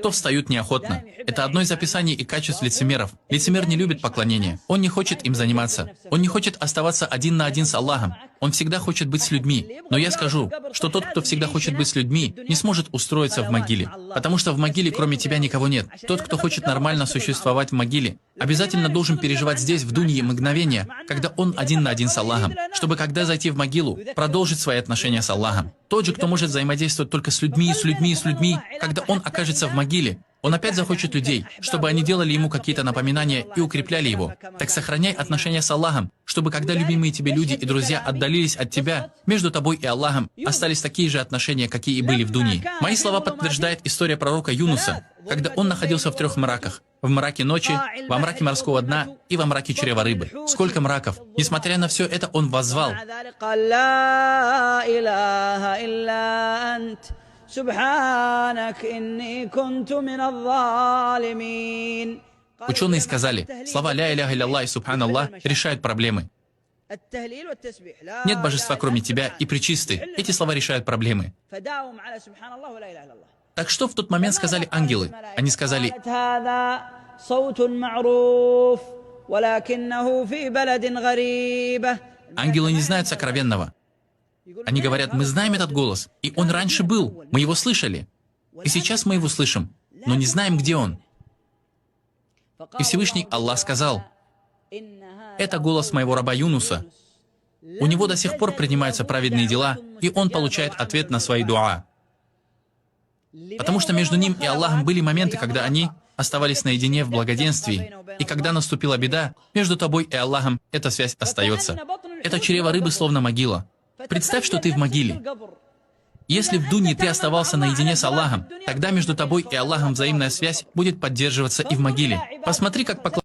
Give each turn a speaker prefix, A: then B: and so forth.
A: то встают неохотно. Это одно из описаний и качеств лицемеров. Лицемер не любит поклонения. Он не хочет им заниматься. Он не хочет оставаться один на один с Аллахом. Он всегда хочет быть с людьми. Но я скажу, что тот, кто всегда хочет быть с людьми, не сможет устроиться в могиле. Потому что в могиле кроме тебя никого нет. Тот, кто хочет нормально существовать в могиле, обязательно должен переживать здесь, в дунье, мгновение, когда он один на один с Аллахом, чтобы когда зайти в могилу, продолжить свои отношения с Аллахом. Тот же, кто может взаимодействовать только с людьми, когда он окажется в могиле, он опять захочет людей, чтобы они делали ему какие-то напоминания и укрепляли его. Так сохраняй отношения с Аллахом, чтобы когда любимые тебе люди и друзья отдалились от тебя, между тобой и Аллахом остались такие же отношения, какие и были в дуньи. Мои слова подтверждает история пророка Юнуса, когда он находился в 3 мраках. В мраке ночи, во мраке морского дна и во мраке чрева рыбы. Сколько мраков! Несмотря на все это, он воззвал. Ученые сказали, слова «Ля иляха илля и Субханаллах» решают проблемы. Нет божества, кроме тебя, и пречисты. Эти слова решают проблемы. Так что в тот момент сказали ангелы? Они сказали: ангелы не знают сокровенного. Они говорят: мы знаем этот голос, и он раньше был, мы его слышали. И сейчас мы его слышим, но не знаем, где он. И Всевышний Аллах сказал: это голос моего раба Юнуса. У него до сих пор принимаются праведные дела, и он получает ответ на свои дуа. Потому что между ним и Аллахом были моменты, когда они оставались наедине в благоденствии, и когда наступила беда, между тобой и Аллахом эта связь остается. Это чрево рыбы словно могила. Представь, что ты в могиле. Если в дунье ты оставался наедине с Аллахом, тогда между тобой и Аллахом взаимная связь будет поддерживаться и в могиле. Посмотри, как поклоняются